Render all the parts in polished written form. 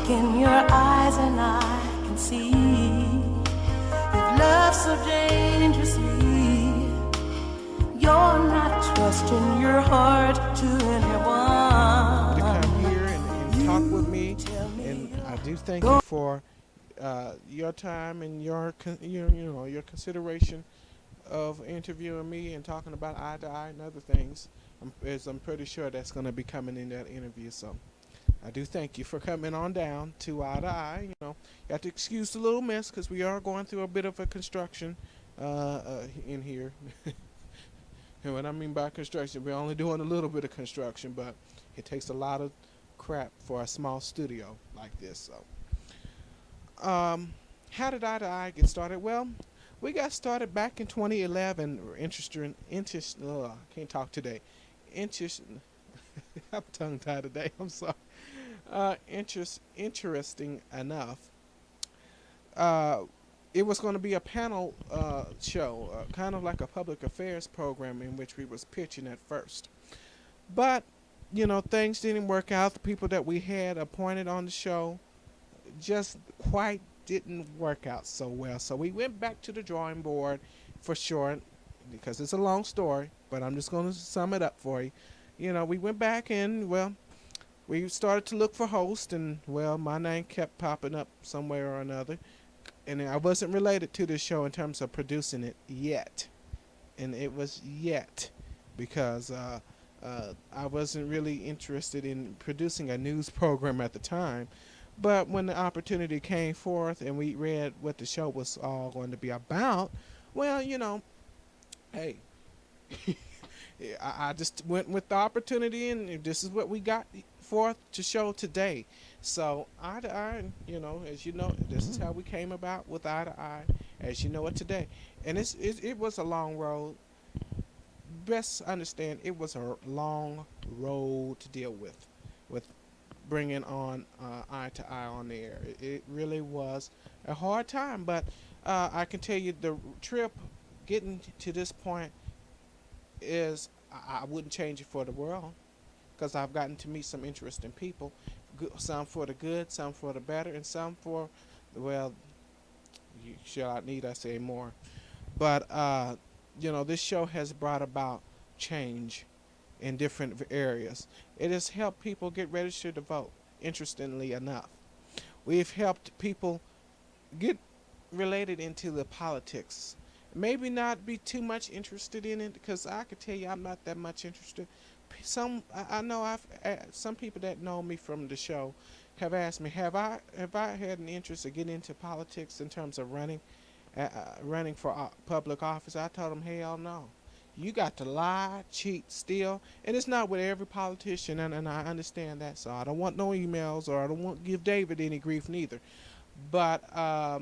look in your eyes and I can see you've loved so dangerously. You're not trusting your heart to anyone. To come here and talk with me, and I do thank you for your time and your consideration of interviewing me and talking about eye to eye and other things. I'm pretty sure that's going to be coming in that interview. So I do thank you for coming on down to eye to eye. You have to excuse the little mess because we are going through a bit of a construction in here. And what I mean by construction, we're only doing a little bit of construction, but it takes a lot of crap for a small studio like this. So, how did Eye to Eye get started? Well, we got started back in 2011. I can't talk today. I'm tongue tied today. I'm sorry. Interesting enough. It was going to be a panel show, kind of like a public affairs program in which we was pitching at first. But, things didn't work out. The people that we had appointed on the show just quite didn't work out so well. So we went back to the drawing board for short, because it's a long story, but I'm just going to sum it up for you. We went back and, we started to look for hosts, and, my name kept popping up somewhere or another. And I wasn't related to this show in terms of producing it yet. And it was yet because I wasn't really interested in producing a news program at the time. But when the opportunity came forth and we read what the show was all going to be about, hey, I just went with the opportunity, and this is what we got forth to show today. So Eye to Eye, as you know, this is how we came about with Eye to Eye, as you know it today. And it was a long road. Best understand, it was a long road to deal with bringing on Eye to Eye on the air. It really was a hard time, but I can tell you the trip getting to this point is, I wouldn't change it for the world, because I've gotten to meet some interesting people, some for the good, some for the better, and some for, need I say more? But, this show has brought about change in different areas. It has helped people get registered to vote, interestingly enough. We've helped people get related into the politics. Maybe not be too much interested in it, because I could tell you I'm not that much interested. I know some people that know me from the show have asked me, have I had an interest of getting into politics in terms of running for public office? I told them, hell no. You got to lie, cheat, steal, and it's not with every politician, and I understand that. So I don't want no emails, or I don't want to give David any grief neither. But I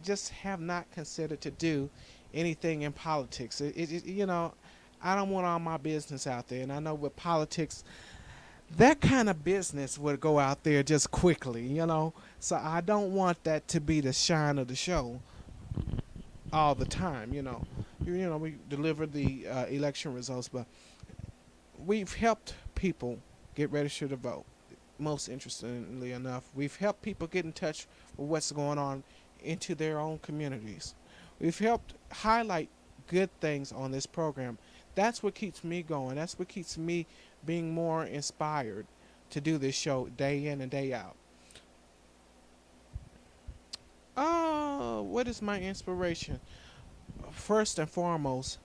just have not considered to do anything in politics. I don't want all my business out there. And I know with politics, that kind of business would go out there just quickly, So I don't want that to be the shine of the show all the time, We deliver the election results, but we've helped people get registered to vote. Most interestingly enough, we've helped people get in touch with what's going on into their own communities. We've helped highlight good things on this program. That's what keeps me going. That's what keeps me being more inspired to do this show day in and day out. What is my inspiration? First and foremost,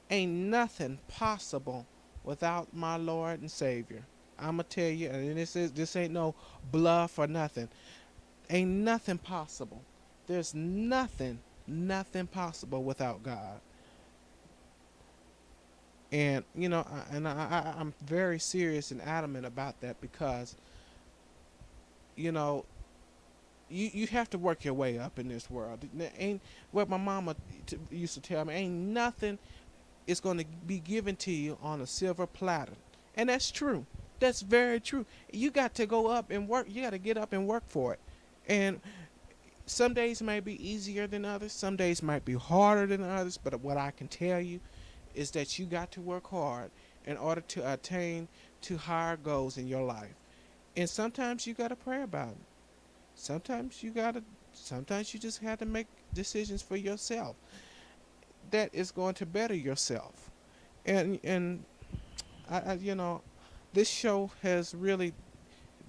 ain't nothing possible without my Lord and Savior. I'ma tell you, and this ain't no bluff or nothing. Ain't nothing possible. There's nothing possible without God. And I'm very serious and adamant about that, because you have to work your way up in this world. Ain't what my mama used to tell me. Ain't nothing is going to be given to you on a silver platter, and that's true. That's very true. You got to go up and work. You got to get up and work for it. And some days may be easier than others. Some days might be harder than others. But what I can tell you is that you got to work hard in order to attain to higher goals in your life. And sometimes you gotta pray about it. Sometimes sometimes you just have to make decisions for yourself that is going to better yourself. And you know, this show has really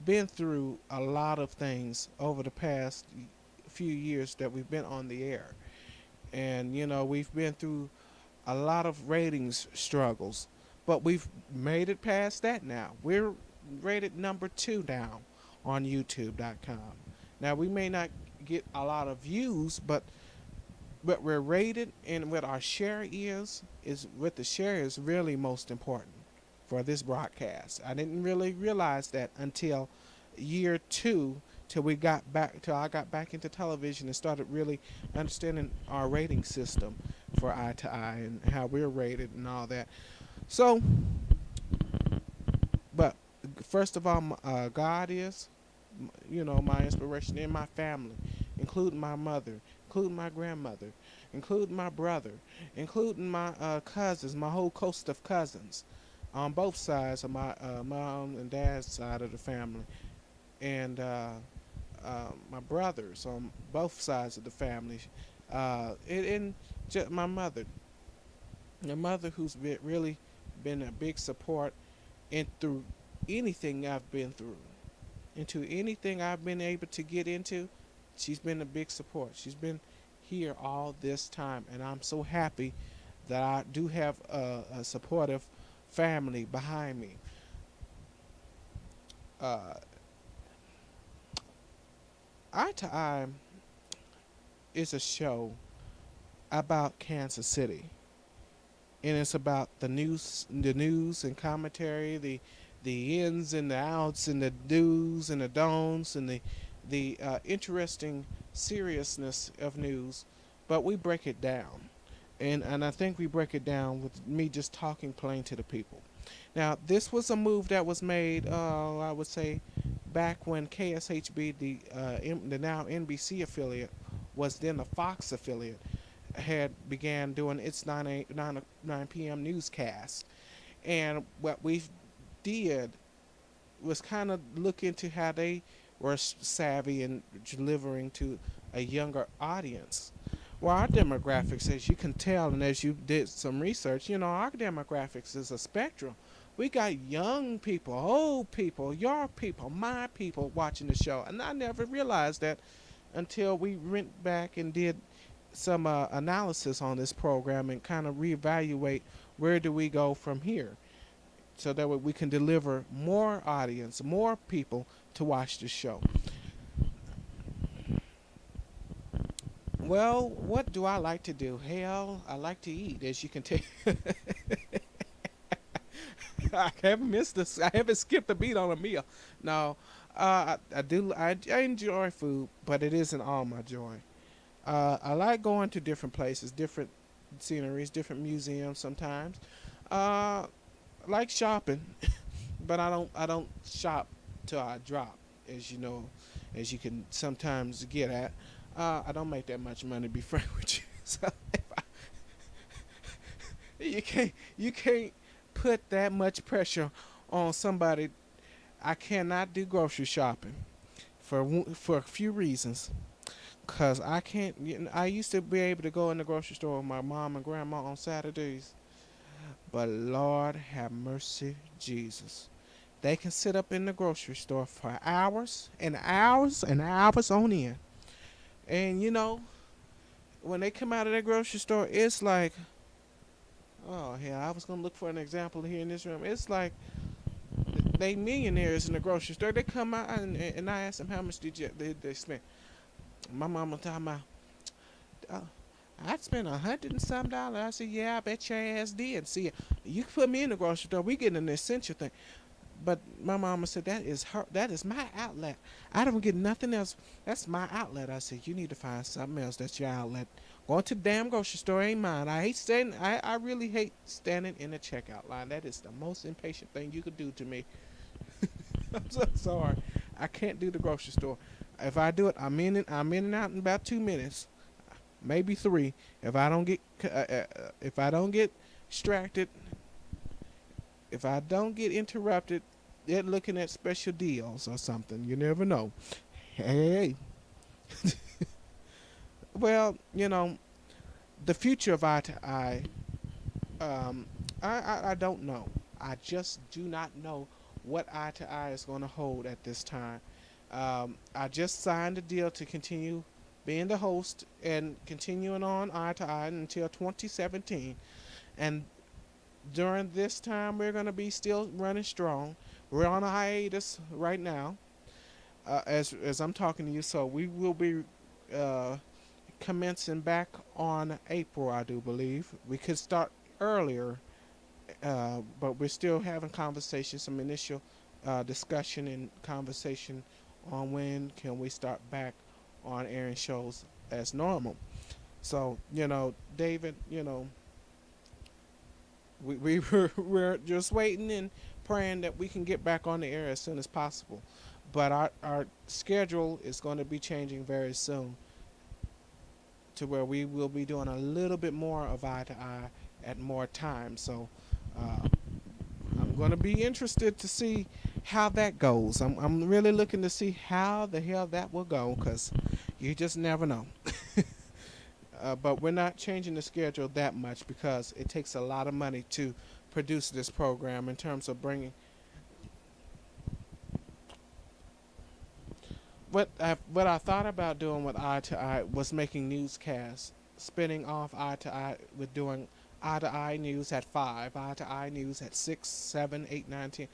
been through a lot of things over the past few years that we've been on the air. And you know, we've been through a lot of ratings struggles, but we've made it past that now. We're rated number 2 now on YouTube.com. Now we may not get a lot of views, but we're rated, and what our share is what the share is really most important for this broadcast. I didn't really realize that until year 2, till I got back into television and started really understanding our rating system for Eye to Eye and how we're rated and all that. So, but first of all, God is, you know, my inspiration, and my family, including my mother, including my grandmother, including my brother, including my cousins, my whole coast of cousins, on both sides of my mom and dad's side of the family, and my brothers on both sides of the family, and just my mother who's really been a big support in through anything I've been through, into anything I've been able to get into. She's been a big support. She's been here all this time, and I'm so happy that I do have a supportive family behind me. Eye to Eye is a show about Kansas City, and it's about the news and commentary, the ins and the outs, and the do's and the don'ts, and the interesting seriousness of news. But we break it down, and I think we break it down with me just talking plain to the people. Now, this was a move that was made, I would say, back when KSHB, the now NBC affiliate, was then the Fox affiliate, had began doing its 9 p.m. newscast. And what we did was kind of look into how they were savvy in delivering to a younger audience. Well, our demographics, as you can tell, and as you did some research, you know, our demographics is a spectrum. We got young people, old people, your people, my people watching the show. And I never realized that until we went back and did some analysis on this program and kind of reevaluate where do we go from here, so that way we can deliver more audience, more people to watch the show. Well, what do I like to do? Hell, I like to eat, as you can tell. I haven't missed this. I haven't skipped a beat on a meal. No, I do. I enjoy food, but it isn't all my joy. I like going to different places, different sceneries, different museums. Sometimes, I like shopping, but I don't shop till I drop, as you know, as you can sometimes get at. I don't make that much money, to be frank with you. So you can't put that much pressure on somebody. I cannot do grocery shopping for a few reasons. Cause I can't. I used to be able to go in the grocery store with my mom and grandma on Saturdays, but Lord have mercy, Jesus, they can sit up in the grocery store for hours and hours and hours on end. And you know, when they come out of that grocery store, it's like, oh yeah, I was gonna look for an example here in this room. It's like they millionaires in the grocery store. They come out and I ask them how much they spend. My mama talking about, I spent $100 and some dollars. I said, yeah, I bet your ass did. See, you put me in the grocery store, we getting an essential thing. But my mama said, that is my outlet. I don't get nothing else. That's my outlet. I said, you need to find something else. That's your outlet. Going to the damn grocery store ain't mine. I really hate standing in the checkout line. That is the most impatient thing you could do to me. I'm so sorry. I can't do the grocery store. If I do it, I'm in and out in about 2 minutes, maybe 3. If I don't get distracted, if I don't get interrupted, they're looking at special deals or something. You never know. Hey, well, the future of eye to eye, um, I don't know. I just do not know what eye to eye is going to hold at this time. I just signed a deal to continue being the host and continuing on eye to eye until 2017. And during this time, we're going to be still running strong. We're on a hiatus right now, as I'm talking to you. So we will be uh, commencing back on April, I do believe. We could start earlier, but we're still having conversations, some initial discussion and conversation on when can we start back on airing shows as normal. So, David, we're just waiting and praying that we can get back on the air as soon as possible. But our schedule is going to be changing very soon to where we will be doing a little bit more of eye to eye at more times. So uh, I'm going to be interested to see how that goes. I'm really looking to see how the hell that will go because you just never know. But we're not changing the schedule that much because it takes a lot of money to produce this program in terms of bringing. What I thought about doing with Eye to Eye was making newscasts, spinning off Eye to Eye with doing Eye to Eye news at 5, Eye to Eye news at 6, 7, 8, 9, 10.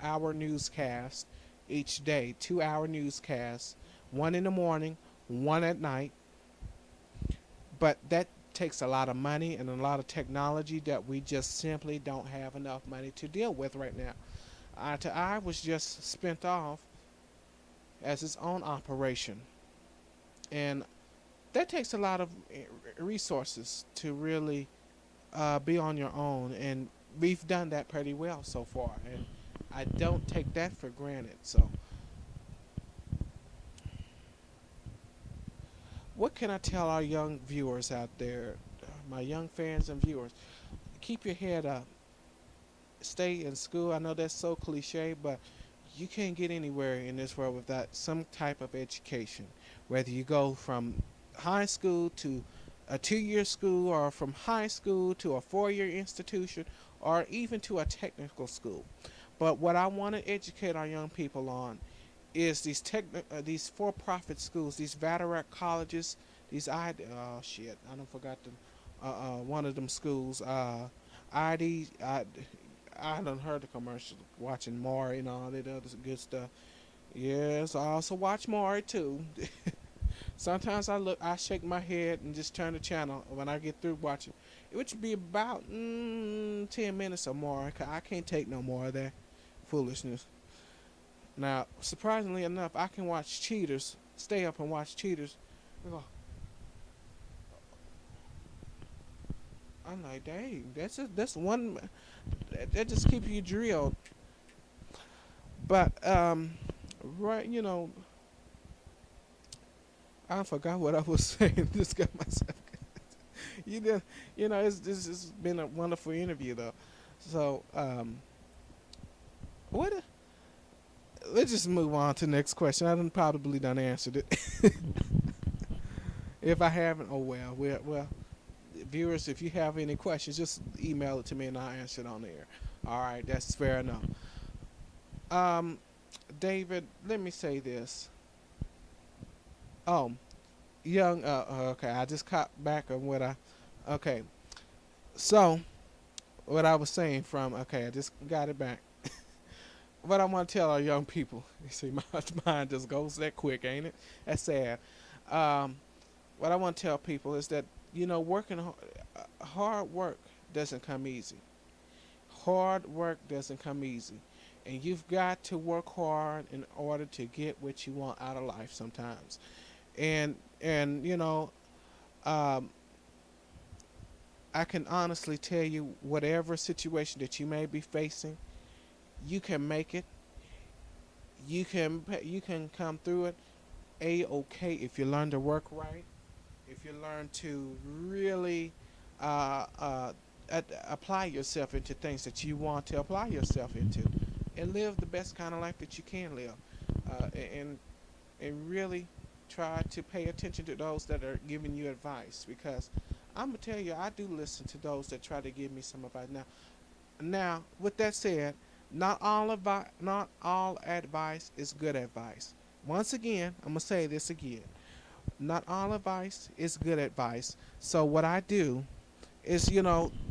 Hour newscast each day, 2 hour newscasts, one in the morning, one at night. But that takes a lot of money and a lot of technology that we just simply don't have enough money to deal with right now. Eye to Eye was just spent off as its own operation. And that takes a lot of resources to really be on your own. And we've done that pretty well so far. And I don't take that for granted. So, what can I tell our young viewers out there, my young fans and viewers? Keep your head up. Stay in school. I know that's so cliche, but you can't get anywhere in this world without some type of education. Whether you go from high school to a 2-year school, or from high school to a 4-year institution, or even to a technical school. But what I want to educate our young people on is these for-profit schools, these Vaterac colleges, oh shit, I don't forgot one of them schools. ID, I done heard the commercial, watching Maury and all that other good stuff. Yes, I also watch Maury too. Sometimes I shake my head and just turn the channel when I get through watching. It would be about 10 minutes or more. I can't take no more of that foolishness. Now, surprisingly enough, I can watch Cheaters, stay up and watch Cheaters. I'm like, dang, that's one that just keeps you drilled. But right, I forgot what I was saying. Just got myself. It's been a wonderful interview though. So what? Let's just move on to the next question. I done probably done answered it. If I haven't, oh well. Viewers, if you have any questions, just email it to me and I'll answer it on the air. All right, that's fair enough. David, let me say this. Oh, young. Okay, I just caught back on what I. Okay, so what I was saying from. Okay, I just got it back. What I want to tell our young people. You see, my mind just goes that quick, ain't it? That's sad. What I want to tell people is that working hard work doesn't come easy. Hard work doesn't come easy, and you've got to work hard in order to get what you want out of life sometimes. And um, I can honestly tell you, whatever situation that you may be facing, you can make it. You can come through it okay if you learn to work right, if you learn to really apply yourself into things that you want to apply yourself into. and live the best kind of life that you can live, and really try to pay attention to those that are giving you advice, because I'm gonna tell you, I do listen to those that try to give me some advice. Now, with that said, not all advice is good advice. Once again, I'm gonna say this again. Not all advice is good advice. So what I do is,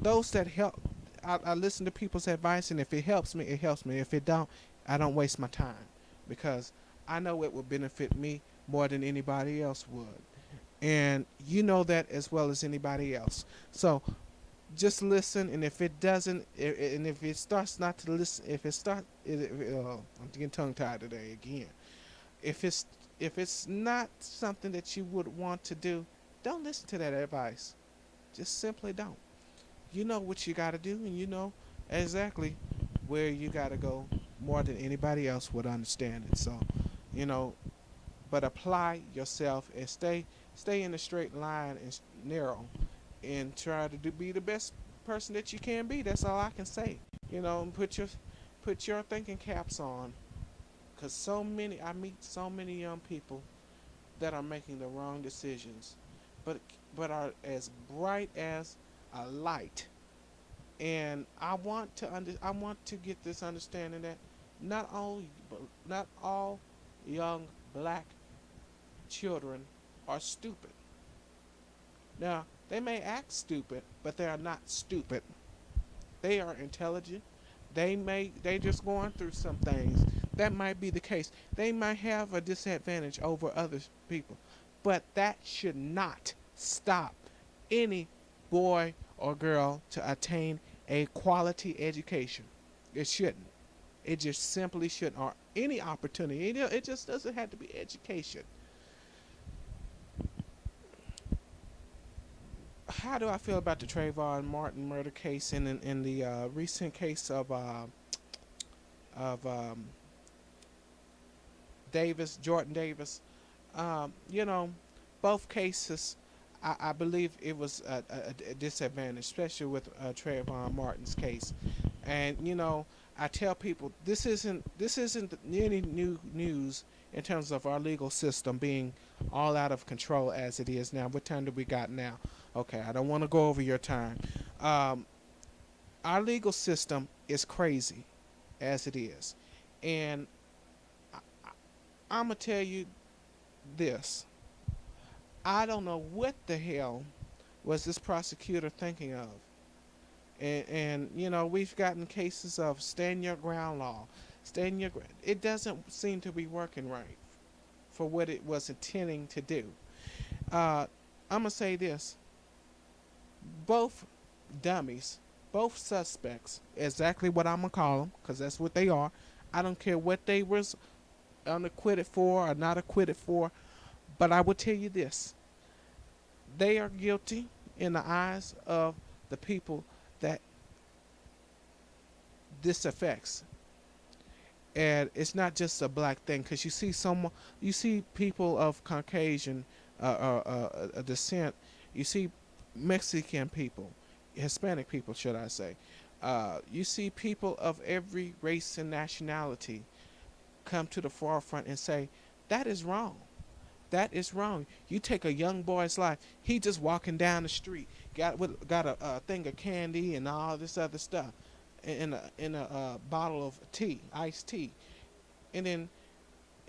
those that help, I listen to people's advice, and if it helps me, it helps me. If it don't, I don't waste my time, because I know it will benefit me more than anybody else would, and you know that as well as anybody else. So just listen, and if it doesn't, and if it starts not to listen, if it start, I'm getting tongue tied today again. If it's not something that you would want to do, don't listen to that advice. Just simply don't. You know what you got to do, and you know exactly where you got to go more than anybody else would understand it. So, you know, but apply yourself and stay in a straight line and narrow, and try to be the best person that you can be. That's all I can say. And put your thinking caps on, cause I meet so many young people that are making the wrong decisions, but are as bright as a light. And I want to get this understanding that not all young black children are stupid. Now, they may act stupid, but they are not stupid. They are intelligent. They just going through some things. That might be the case. They might have a disadvantage over other people. But that should not stop any boy or girl to attain a quality education. It shouldn't. It just simply shouldn't. Or any opportunity. It just doesn't have to be education. How do I feel about the Trayvon Martin murder case, and in the recent case of Jordan Davis? Um, you know, both cases, I believe it was a disadvantage, especially with Trayvon Martin's case. And I tell people, this isn't any new news in terms of our legal system being all out of control as it is now. What time do we got now? Okay, I don't want to go over your time. Um, our legal system is crazy as it is, and I, I'm gonna tell you this. I don't know what the hell was this prosecutor thinking of. And we've gotten cases of stand your ground law. It doesn't seem to be working right for what it was intending to do. I'm going to say this. Both dummies, both suspects, exactly what I'm going to call them, because that's what they are. I don't care what they was unacquitted for or not acquitted for, but I will tell you this. They are guilty in the eyes of the people that this affects. And it's not just a black thing, because you see people of Caucasian descent, you see Mexican people, Hispanic people, should I say. You see people of every race and nationality come to the forefront and say, that is wrong. That is wrong. You take a young boy's life. He just walking down the street, got a thing of candy and all this other stuff, in a bottle of tea, iced tea, and then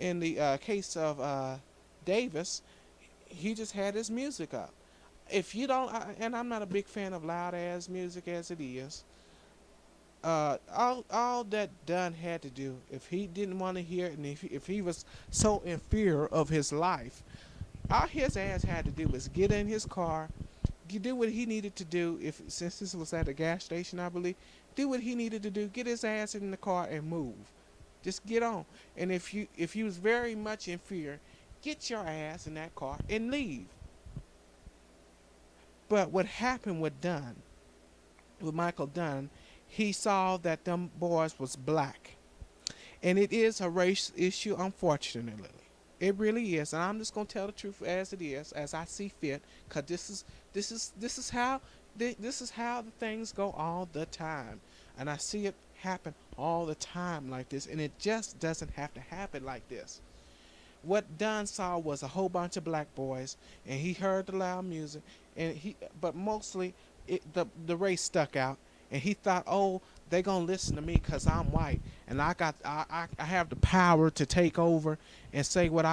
in the case of Davis, he just had his music up. If you don't, and I'm not a big fan of loud ass music as it is. All that Dunn had to do, if he didn't want to hear it, and if he was so in fear of his life, all his ass had to do was get in his car, do what he needed to do. Since this was at a gas station, I believe, do what he needed to do. Get his ass in the car and move. Just get on. And if you was very much in fear, get your ass in that car and leave. But what happened with Michael Dunn, he saw that them boys was black. And it is a race issue, unfortunately. It really is. And I'm just going to tell the truth as it is, as I see fit, because this is how the things go all the time. And I see it happen all the time like this, and it just doesn't have to happen like this. What Dunn saw was a whole bunch of black boys, and he heard the loud music, but mostly the race stuck out, and he thought, oh, they gonna listen to me because I'm white, and I have the power to take over and say what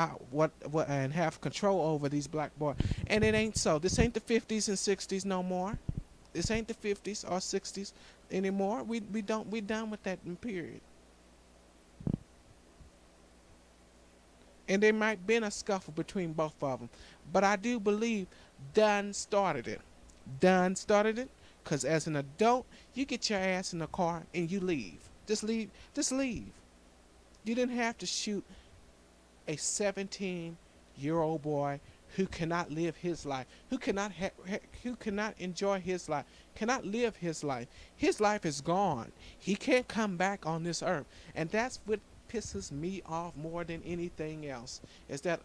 and have control over these black boys, and it ain't so. This ain't the 50s and 60s no more. This ain't the 50s or 60s anymore. We done with that period. And there might been a scuffle between both of them, but I do believe Dunn started it. Dunn started it because as an adult, you get your ass in the car and you leave. Just leave. Just leave. You didn't have to shoot a 17-year-old boy who cannot live his life, who cannot enjoy his life, cannot live his life. His life is gone. He can't come back on this earth, and that's what pisses me off more than anything else. Is that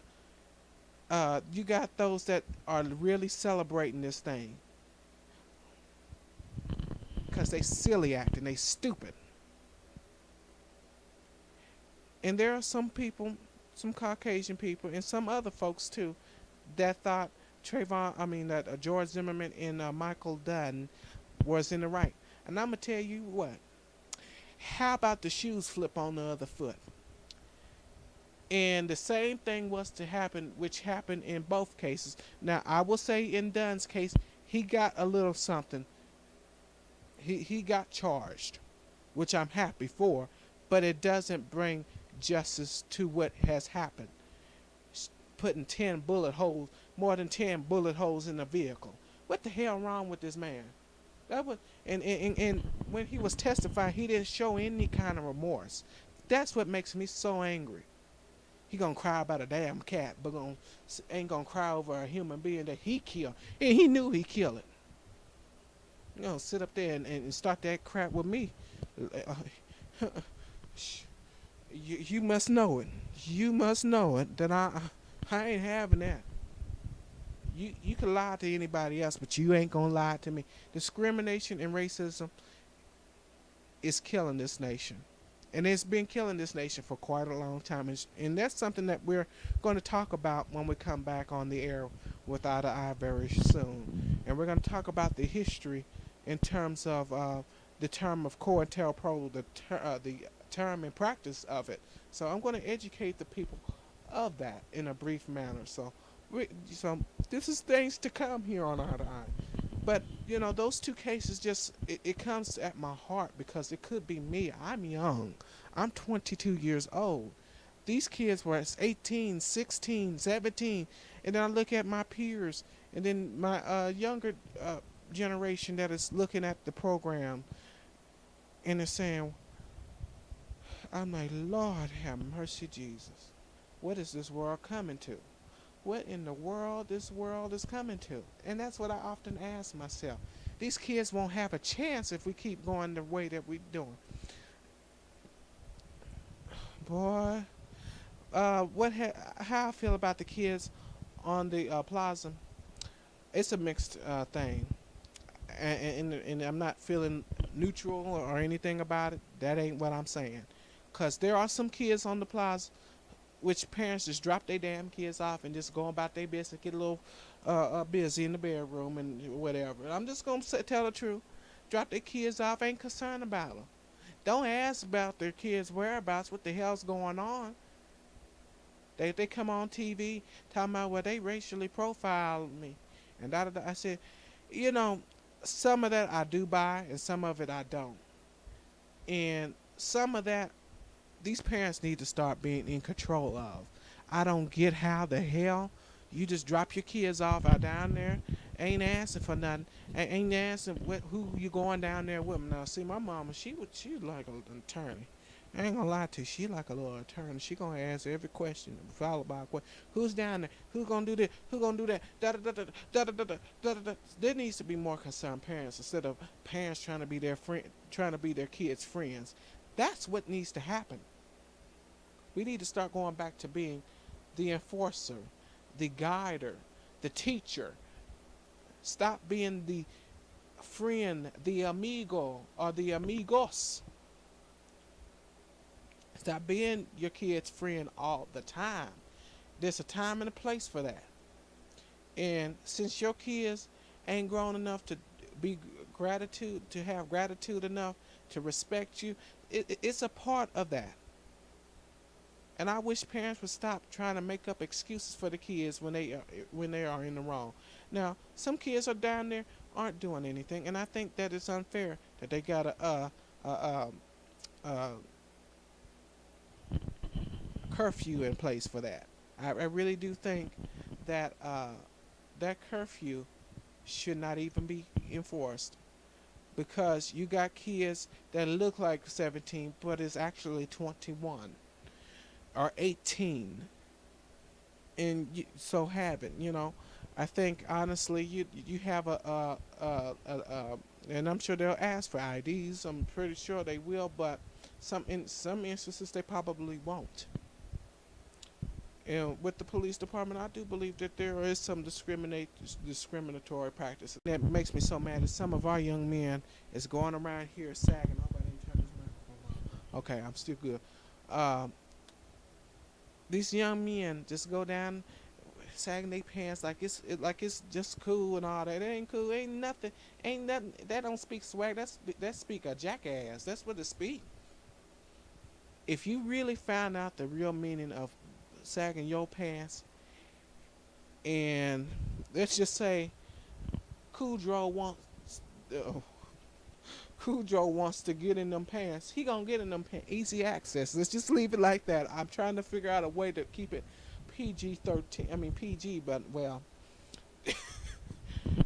you got those that are really celebrating this thing because they silly acting, they stupid. And there are some people, some Caucasian people, and some other folks too, that thought George Zimmerman and Michael Dunn was in the right. And I'm gonna tell you what. How about the shoes flip on the other foot? And the same thing was to happen, which happened in both cases. Now, I will say in Dunn's case, he got a little something. He got charged, which I'm happy for, but it doesn't bring justice to what has happened. Putting more than 10 bullet holes in a vehicle. What the hell wrong with this man? That was, and when he was testifying, he didn't show any kind of remorse. That's what makes me so angry. He gonna cry about a damn cat, but ain't gonna cry over a human being that he killed, and he knew he killed it. You know, sit up there and start that crap with me. You must know it. You must know it that I ain't having that. You can lie to anybody else, but you ain't gonna lie to me. Discrimination and racism is killing this nation. And it's been killing this nation for quite a long time. And that's something that we're going to talk about when we come back on the air with Ida Eye very soon. And we're going to talk about the history in terms of the term of COINTELPRO, the term and practice of it. So I'm going to educate the people of that in a brief manner. So this is things to come here on Eye to Eye. But, you know, those two cases it comes at my heart because it could be me. I'm young. I'm 22 years old. These kids were 18, 16, 17. And then I look at my peers and then my younger generation that is looking at the program and they're saying, I'm like, Lord have mercy, Jesus. What is this world coming to? What in the world this world is coming to? And that's what I often ask myself. These kids won't have a chance if we keep going the way that we're doing. Boy, how I feel about the kids on the plaza, it's a mixed thing. And I'm not feeling neutral or anything about it. That ain't what I'm saying. Because there are some kids on the plaza which parents just drop their damn kids off and just go about their business, get a little busy in the bedroom and whatever. I'm just going to tell the truth. Drop their kids off, ain't concerned about them. Don't ask about their kids' whereabouts, what the hell's going on. They come on TV talking about, well, they racially profiled me. And I said, you know, some of that I do buy and some of it I don't. And some of that, these parents need to start being in control of. I don't get how the hell you just drop your kids off out down there, ain't asking for nothing, ain't asking who you going down there with. Now, see, my mama, she like an attorney. I ain't gonna lie to you, she like a little attorney. She gonna answer every question, followed by a question. Who's down there? Who's gonna do this? Who gonna do that? There needs to be more concerned parents instead of parents trying to be their friend, trying to be their kids' friends. That's what needs to happen. We need to start going back to being the enforcer, the guider, the teacher. Stop being the friend, the amigo, or the amigos. Stop being your kid's friend all the time. There's a time and a place for that. And since your kids ain't grown enough to be to have gratitude enough to respect you, it's a part of that. And I wish parents would stop trying to make up excuses for the kids when they are in the wrong. Now, some kids are down there aren't doing anything, and I think that it's unfair that they got a uh, curfew in place for that. I really do think that that curfew should not even be enforced because you got kids that look like 17 but is actually 21 or 18 and you so have it, you know. I think honestly you have and I'm sure they'll ask for IDs. I'm pretty sure they will, but in some instances they probably won't. And with the police department, I do believe that there is some discriminatory practices. That makes me so mad that some of our young men is going around here sagging. Oh, I didn't turn this microphone on. Okay, I'm still good. Um, these young men just go down sagging their pants like it's just cool and all that. It ain't cool. Ain't nothing. Ain't nothing. That don't speak swag. That speak a jackass. That's what it speak. If you really found out the real meaning of sagging your pants, and let's just say Kudrow wants uh, Kudrow wants to get in them pants, he gonna get in them pants. Easy access. Let's just leave it like that. I'm trying to figure out a way to keep it PG-13. I mean PG, but well,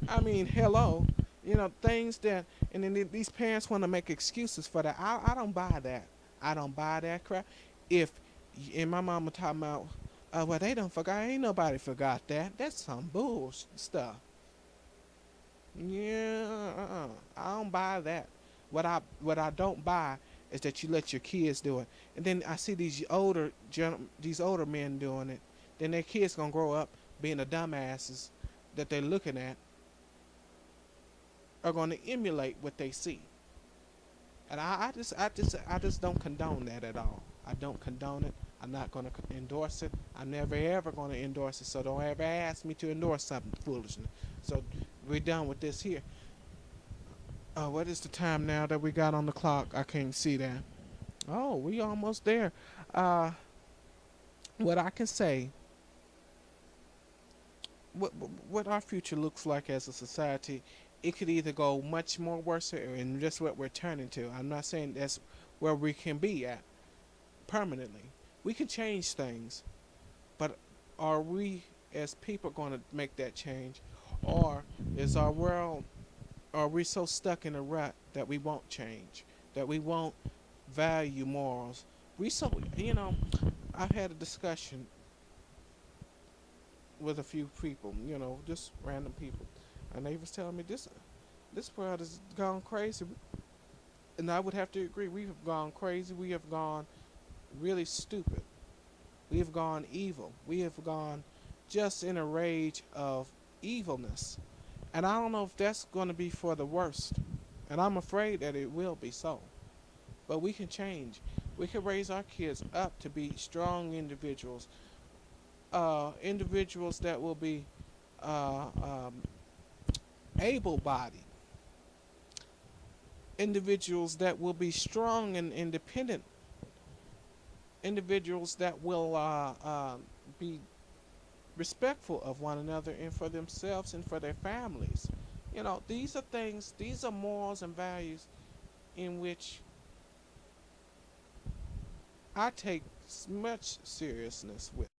I mean hello, you know things that, and then these parents want to make excuses for that. I don't buy that. I don't buy that crap. If and my mama talking about, well, they don't forgot. Ain't nobody forgot that. That's some bullshit stuff. Yeah, I don't buy that. What I don't buy is that you let your kids do it, and then I see these older men doing it. Then their kids gonna grow up being the dumbasses that they're looking at are gonna emulate what they see. And I just don't condone that at all. I don't condone it. I'm not going to endorse it. I'm never ever going to endorse it. So don't ever ask me to endorse something foolishness. So we're done with this here. What is the time now that we got on the clock? I can't see that. Oh, we almost there. Uh, what I can say, what our future looks like as a society, it could either go much more worse, and just what we're turning to. I'm not saying that's where we can be at permanently. We can change things, but are we as people going to make that change, or is our world? Are we so stuck in a rut that we won't change, that we won't value morals? I've had a discussion with a few people, just random people, and they was telling me this world has gone crazy, and I would have to agree. We have gone crazy. We have gone really stupid. We have gone evil. We have gone just in a rage of evilness, and I don't know if that's going to be for the worst, and I'm afraid that it will be so. But we can change. We can raise our kids up to be strong individuals, individuals that will be uh, um, able-bodied, individuals that will be strong and independent, individuals that will be respectful of one another and for themselves and for their families. These are things, these are morals and values in which I take much seriousness with.